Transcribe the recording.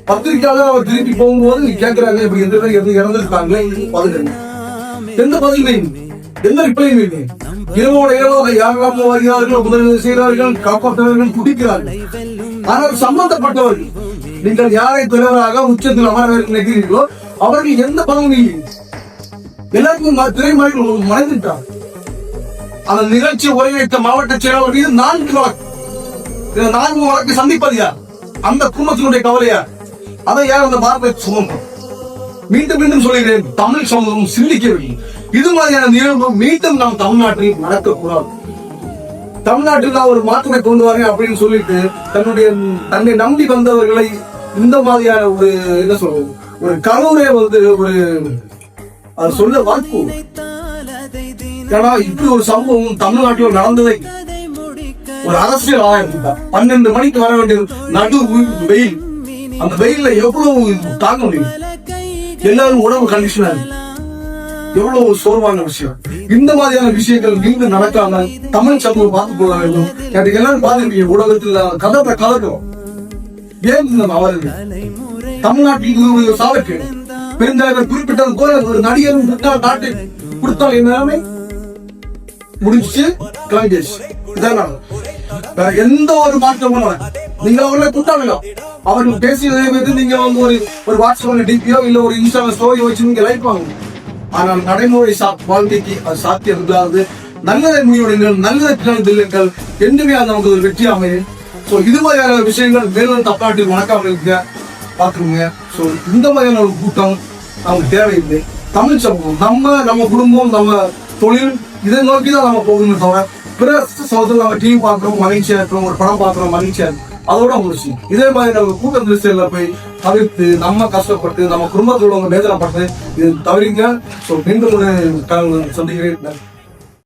பத்திரிக்கையாளர் அவர் திருப்பி போகும்போது கேட்கிறாங்க, இப்படி எந்த பேர் இறந்திருக்காங்களே, பதில் எந்த பதிலையும் எந்த ரிப்ளையும் இல்லை. இரவோட இரவாக யாரெல்லாம் வருகிறார்கள், முதலீடு செய்கிறார்கள், காப்பாற்றுகிறார்கள், குடிக்கிறார்கள். ஆனால் சம்பந்தப்பட்டவர்கள், நீங்கள் யாரை தலைவராக உச்சத்தில் அமர நினைக்கிறீர்களோ அவர்கள் எந்த பதவியும் இல்லை. எல்லாருக்கும் திரைமறைகள் மறைந்துட்டார். அந்த நிகழ்ச்சி ஒருங்கிணைத்த மாவட்ட செயலாளர் மீது 4 வழக்கு. 4 வழக்கு சந்திப்பது யார்? அந்த குடும்பத்தினுடைய கவலையா? அதை யார் அந்த பாரத சுமந்தோம்? மீண்டும் மீண்டும் சொல்லுகிறேன், தமிழ் சமூகம் சிந்திக்கவில்லை. இது மாதிரியான நிகழ்வு மீண்டும் நாம் தமிழ்நாட்டில் நடக்கக்கூடாது. தமிழ்நாட்டில் நான் ஒரு மாற்றத்தை கொண்டு வரேன் அப்படின்னு சொல்லிட்டு தன்னை நம்பி வந்தவர்களை இந்த மாதிரியான ஒரு என்ன சொல்றது, ஒரு கருணை ஒரு அது சொல்ல வாய்ப்பு. ஏன்னா இப்படி ஒரு சம்பவம் தமிழ்நாட்டில் நடந்ததை ஒரு அரசியல் ஆயிரம் 12 மணிக்கு வர வேண்டியது நடு வெயில். அந்த வெயில்ல எவ்வளவு தாங்க முடியும்? எல்லாரும் உணவு கண்டிஷனா எவ்வளவு சோர்வான விஷயம். இந்த மாதிரியான விஷயங்கள் மீண்டும் நடக்காம தமிழ் சமூகம் பார்த்துக் கொள்ள வேண்டும். எனக்கு எல்லாரும் பார்த்துருக்கீங்க ஊடகத்தில் கதை கலக்கிறோம். ஏன் அவர்கள் தமிழ்நாட்டில் சாலைக்கு பெருந்தலைவர் குறிப்பிட்டது போல ஒரு நடிகரும் நாட்டை கொடுத்தால் என்ன முடிச்சு கிளம்பிச்சு. இதான் எந்த ஒரு மாற்றமும் நீங்க அவர்களை குட்டாங்களோ அவர்கள் பேசியதை நீங்க ஒரு வாட்ஸ்அப்ல டிபியோ இல்ல ஒரு இன்ஸ்டால ஸ்டோரி வச்சு நீங்க லைக் வாங்க. ஆனால் நடைமுறை வாழ்க்கைக்கு அது சாத்தியம் இல்லாது. நல்லதை முடிவெடுங்கள், நல்லதை திட்டங்கள் என்றுமே அது நமக்கு ஒரு வெற்றி அமையும். ஸோ இது மாதிரியான விஷயங்கள் மேலும் தமிழ்நாட்டில் வணக்கம் இருக்க பாக்குறீங்க. ஸோ இந்த மாதிரியான ஒரு கூட்டம் நமக்கு தேவையில்லை. தமிழ் சமூகம் நம்ம குடும்பம், நம்ம தொழில், இதை நோக்கி தான் நம்ம போகணும். தவிர பிற சமூகத்தில் நம்ம டிவி பார்க்கிறோம், மகிழ்ச்சியா இருக்கிறோம், ஒரு படம் பார்க்கிறோம், மகிழ்ச்சியா இருக்கும், அதோட முடிச்சு. இதே மாதிரி நம்ம கூட்டம் திருச்சியில போய் தவிர்த்து நம்ம கஷ்டப்பட்டு நம்ம குடும்பத்தோட வேதனைப்பட்டு இது தவிர்க்க. ஸோ மீண்டும் சந்திக்கிறேன்.